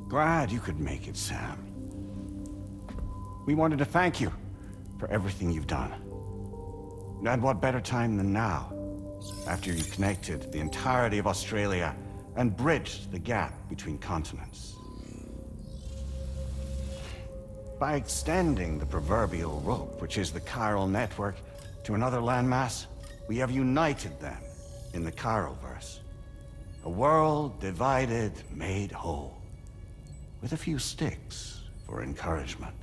Glad you could make it, Sam. We wanted to thank you for everything you've done. And what better time than now, after you connected the entirety of Australia and bridged the gap between continents. By extending the proverbial rope, which is the chiral network, to another landmass, we have united them in the Chiralverse. A world divided, made whole, with a few sticks for encouragement.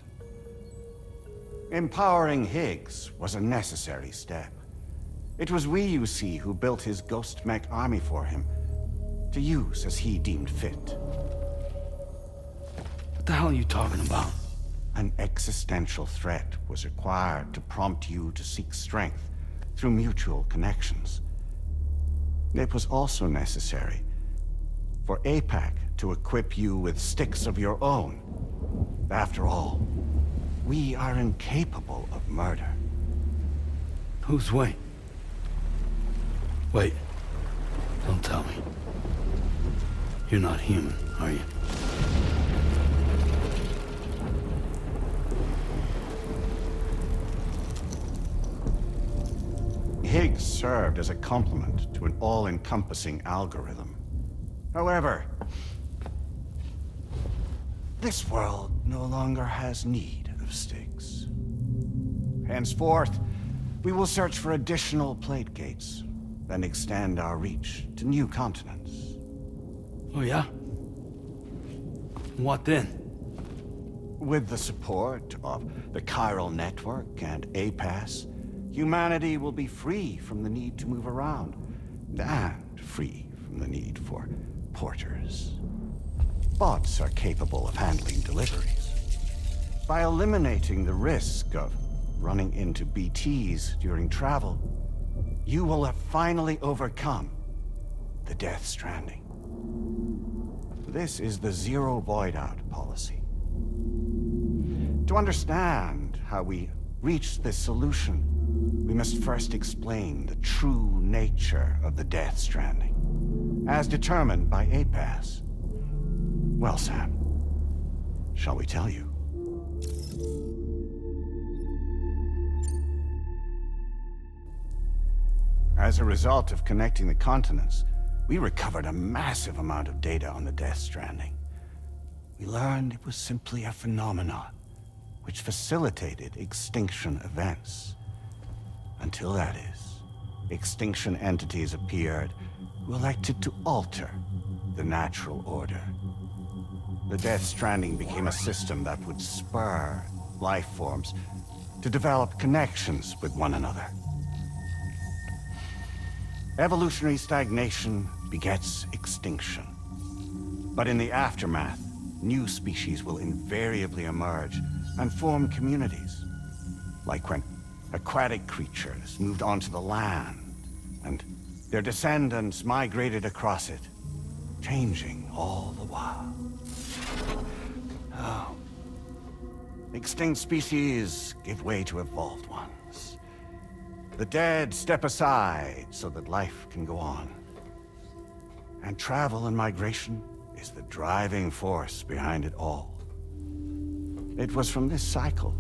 Empowering Higgs was a necessary step. It was we, you see, who built his ghost mech army for him, to use as he deemed fit. What the hell are you talking about? An existential threat was required to prompt you to seek strength through mutual connections. It was also necessary for APAC to equip you with sticks of your own. After all, we are incapable of murder. Who's we? Wait. Don't tell me. You're not human, are you? Higgs served as a complement to an all-encompassing algorithm. However, this world no longer has need of sticks. Henceforth, we will search for additional plate gates, then extend our reach to new continents. Oh yeah? What then? With the support of the chiral network and APAS, humanity will be free from the need to move around, and free from the need for porters. Bots are capable of handling deliveries. By eliminating the risk of running into BTs during travel, you will have finally overcome the Death Stranding. This is the Zero Void Out policy. To understand how we reached this solution, we must first explain the true nature of the Death Stranding, as determined by APAS. Well, Sam, shall we tell you? As a result of connecting the continents, we recovered a massive amount of data on the Death Stranding. We learned it was simply a phenomenon which facilitated extinction events. Until that is, extinction entities appeared who elected to alter the natural order. The Death Stranding became a system that would spur life forms to develop connections with one another. Evolutionary stagnation begets extinction. But in the aftermath, new species will invariably emerge and form communities. Like when aquatic creatures moved onto the land, and their descendants migrated across it, changing all the while. Oh. Extinct species give way to evolved ones. The dead step aside so that life can go on. And travel and migration is the driving force behind it all. It was from this cycle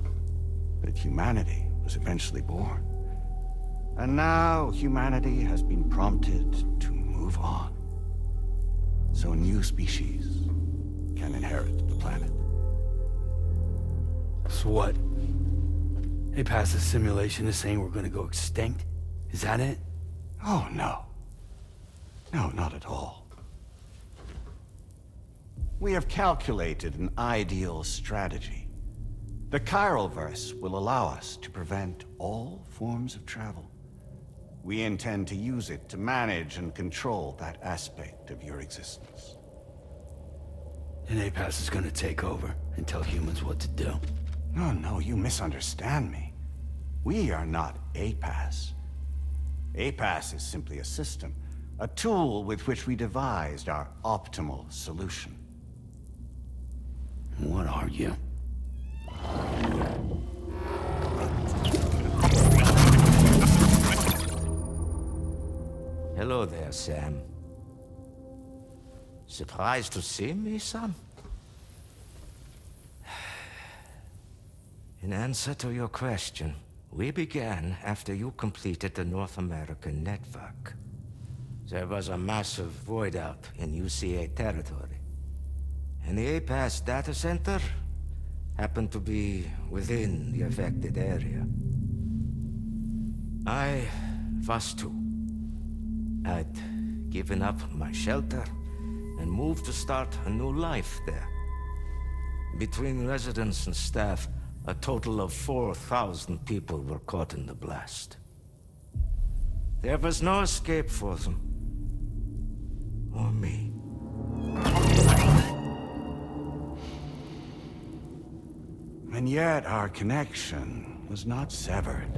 that humanity was eventually born. And now humanity has been prompted to move on, so new species can inherit the planet. So what? They passed the simulation is saying we're gonna go extinct? Is that it? Oh, no. No, not at all. We have calculated an ideal strategy. The Chiralverse will allow us to prevent all forms of travel. We intend to use it to manage and control that aspect of your existence. And APAS is gonna take over and tell humans what to do. No, you misunderstand me. We are not APAS. APAS is simply a system, a tool with which we devised our optimal solution. What are you? Hello there, Sam. Surprised to see me, son? In answer to your question, we began after you completed the North American network. There was a massive void out in UCA territory. And the APAS data center happened to be within the affected area. I was too. I'd given up my shelter and moved to start a new life there. Between residents and staff, a total of 4,000 people were caught in the blast. There was no escape for them. Or me. And yet our connection was not severed.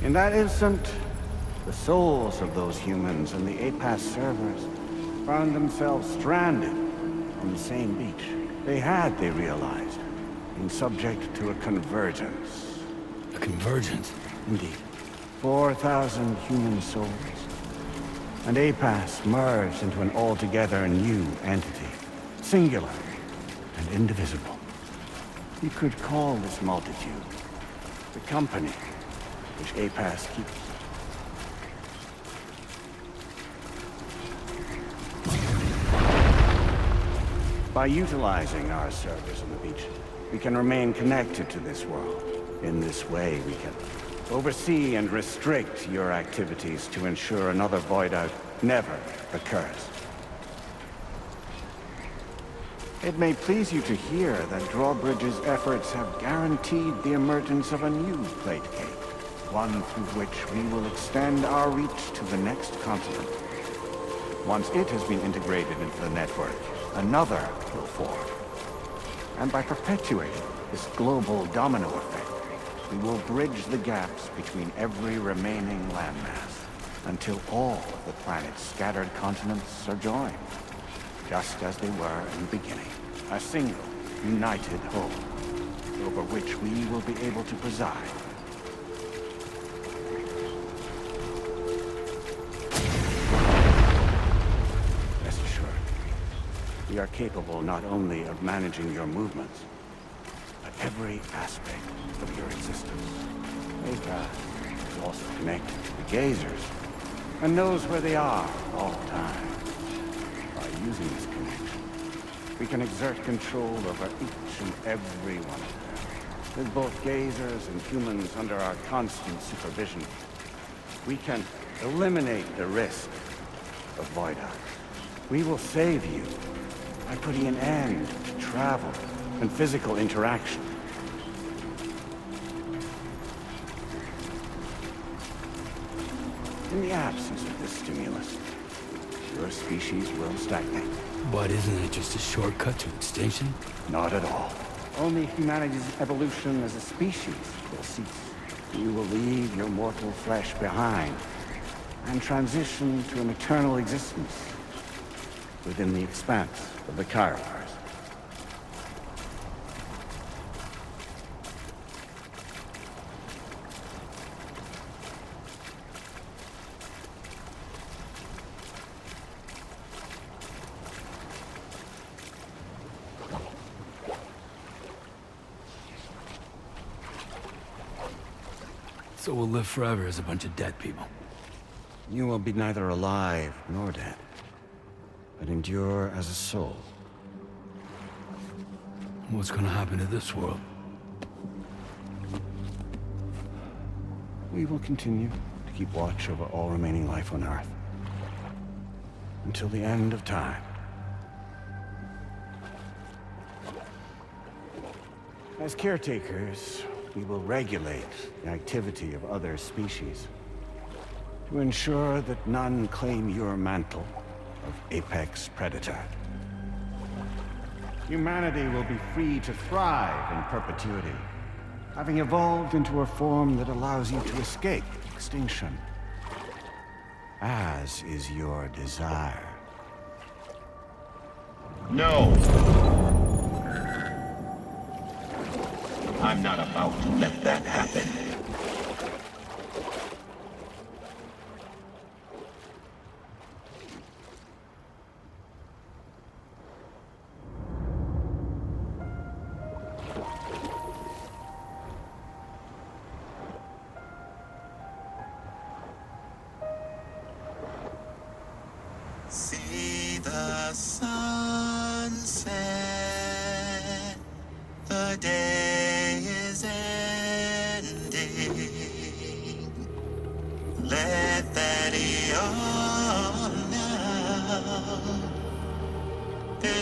In that instant, the souls of those humans and the APAS servers found themselves stranded on the same beach. They realized, been subject to a convergence. A convergence? Indeed. 4,000 human souls. And APAS merged into an altogether new entity. Singular and indivisible. You could call this multitude the company which APAS keeps. By utilizing our servers on the beach, we can remain connected to this world. In this way, we can oversee and restrict your activities to ensure another void out never occurs. It may please you to hear that Drawbridge's efforts have guaranteed the emergence of a new plate cake. One through which we will extend our reach to the next continent. Once it has been integrated into the network, another will form. And by perpetuating this global domino effect, we will bridge the gaps between every remaining landmass until all of the planet's scattered continents are joined, just as they were in the beginning. A single, united whole, over which we will be able to preside. We are capable not only of managing your movements, but every aspect of your existence. APAS is also connected to the gazers, and knows where they are at all times. By using this connection, we can exert control over each and every one of them. With both gazers and humans under our constant supervision, we can eliminate the risk of void out. We will save you by putting an end to travel and physical interaction. In the absence of this stimulus, your species will stagnate. But isn't it just a shortcut to extinction? Not at all. Only humanity's evolution as a species will cease. You will leave your mortal flesh behind and transition to an eternal existence within the expanse of the Chiroverse. So we'll live forever as a bunch of dead people. You will be neither alive nor dead, but endure as a soul. What's gonna happen to this world? We will continue to keep watch over all remaining life on Earth. Until the end of time. As caretakers, we will regulate the activity of other species to ensure that none claim your mantle of apex predator. Humanity will be free to thrive in perpetuity, having evolved into a form that allows you to escape extinction, as is your desire. No! I'm not about to let that happen.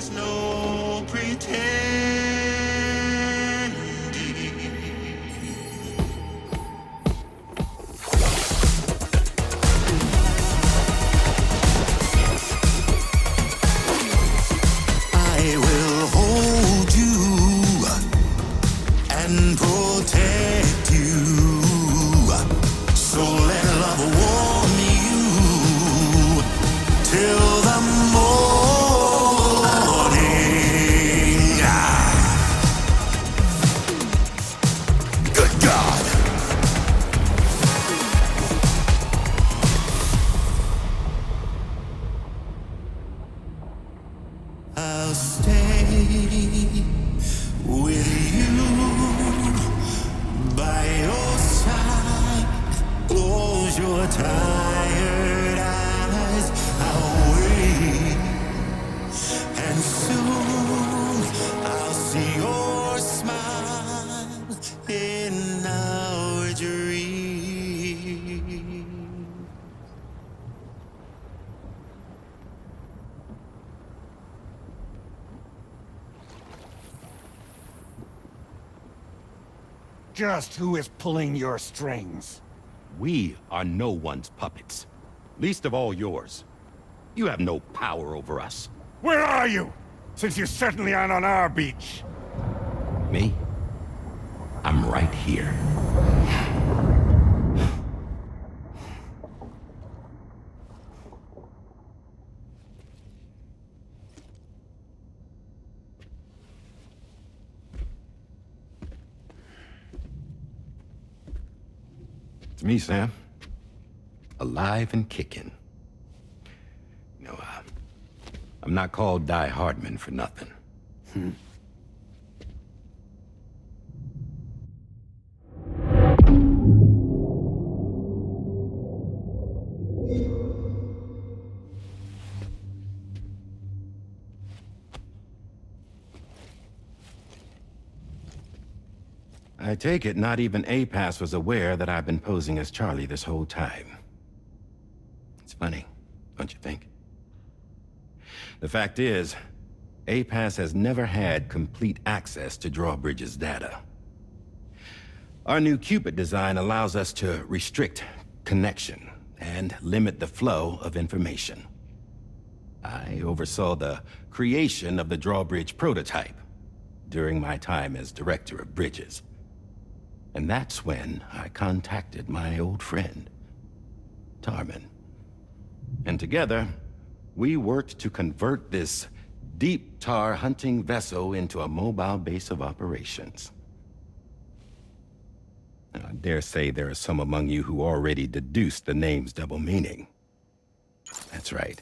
there's no pretending. I will hold you and protect you. So let love warm you till the morning. Good God. I'll stay with you by your side. Close your tired eyes. I'll wait, and soon I'll see your smile in our dream. Just who is pulling your strings? We are no one's puppets. Least of all yours. You have no power over us. Where are you? Since you certainly aren't on our beach. Me? I'm right here. It's me, Sam. Alive and kicking. You know, I'm not called Die Hardman for nothing. I take it not even APAS was aware that I've been posing as Charlie this whole time. It's funny, don't you think? The fact is, APAS has never had complete access to Drawbridge's data. Our new Cupid design allows us to restrict connection and limit the flow of information. I oversaw the creation of the Drawbridge prototype during my time as Director of Bridges. And that's when I contacted my old friend, Tarman. And together, we worked to convert this deep tar hunting vessel into a mobile base of operations. Now, I dare say there are some among you who already deduced the name's double meaning. That's right.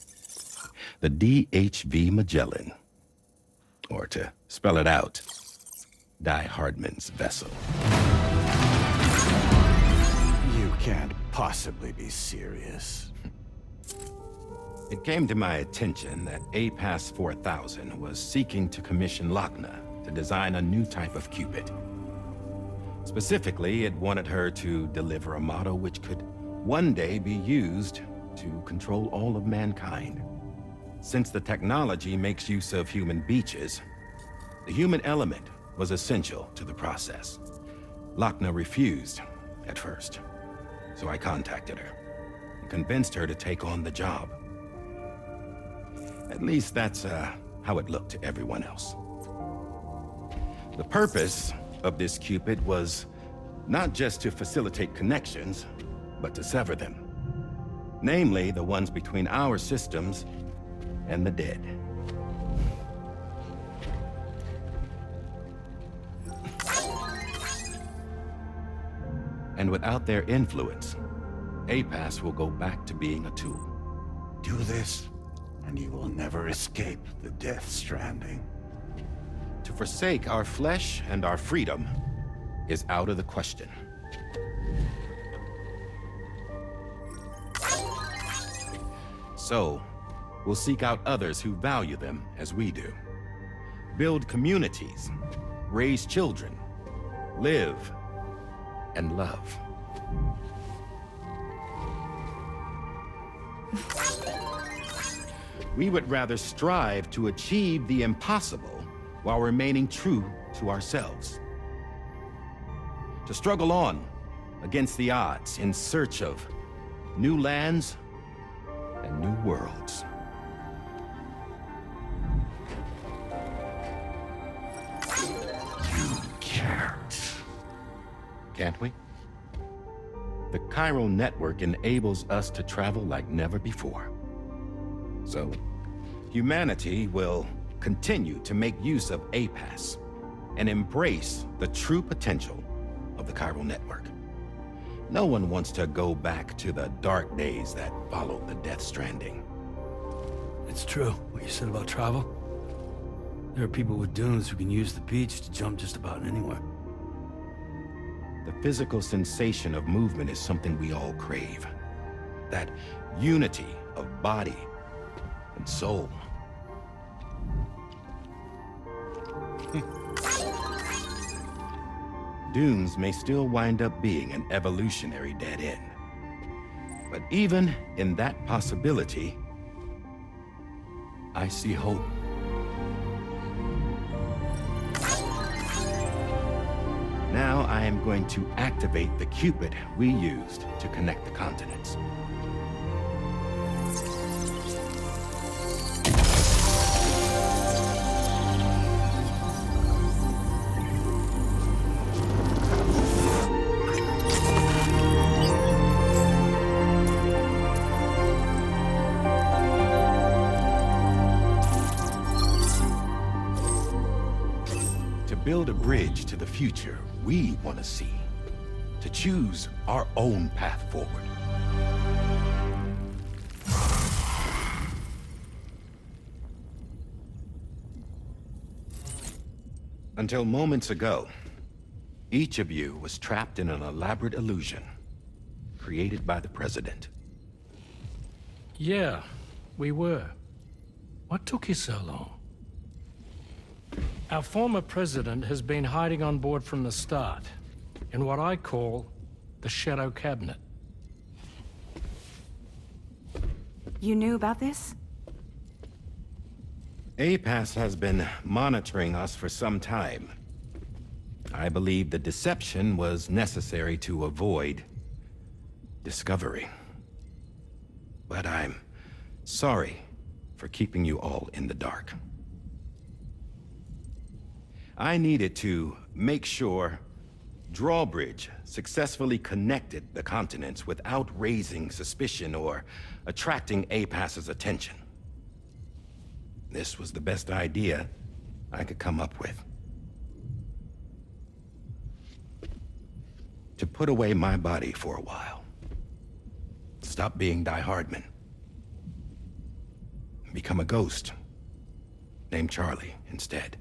The DHV Magellan. Or to spell it out, Die Hardman's vessel. You can't possibly be serious. It came to my attention that APAS 4000 was seeking to commission Lochna to design a new type of Cupid. Specifically, it wanted her to deliver a model which could one day be used to control all of mankind. Since the technology makes use of human beaches, the human element was essential to the process. Lochna refused at first, so I contacted her and convinced her to take on the job. At least that's how it looked to everyone else. The purpose of this Cupid was not just to facilitate connections, but to sever them. Namely, the ones between our systems and the dead. And without their influence, APAS will go back to being a tool. Do this, and you will never escape the Death Stranding. To forsake our flesh and our freedom is out of the question. So, we'll seek out others who value them as we do. Build communities, raise children, live, and love. We would rather strive to achieve the impossible while remaining true to ourselves. To struggle on against the odds in search of new lands and new worlds. You can't. Can't we? The chiral network enables us to travel like never before. So, humanity will continue to make use of APAS and embrace the true potential of the chiral network. No one wants to go back to the dark days that followed the Death Stranding. It's true, what you said about travel. There are people with dunes who can use the beach to jump just about anywhere. The physical sensation of movement is something we all crave. That unity of body and soul. Dunes may still wind up being an evolutionary dead end. But even in that possibility, I see hope. Now I am going to activate the Cupid we used to connect the continents. To build a bridge to the future we want to see. To choose our own path forward. Until moments ago, each of you was trapped in an elaborate illusion created by the President. Yeah, we were. What took you so long? Our former president has been hiding on board from the start, in what I call the Shadow Cabinet. You knew about this? APAS has been monitoring us for some time. I believe the deception was necessary to avoid discovery. But I'm sorry for keeping you all in the dark. I needed to make sure Drawbridge successfully connected the continents without raising suspicion or attracting APAS's attention. This was the best idea I could come up with. To put away my body for a while. Stop being Die Hardman. Become a ghost named Charlie instead.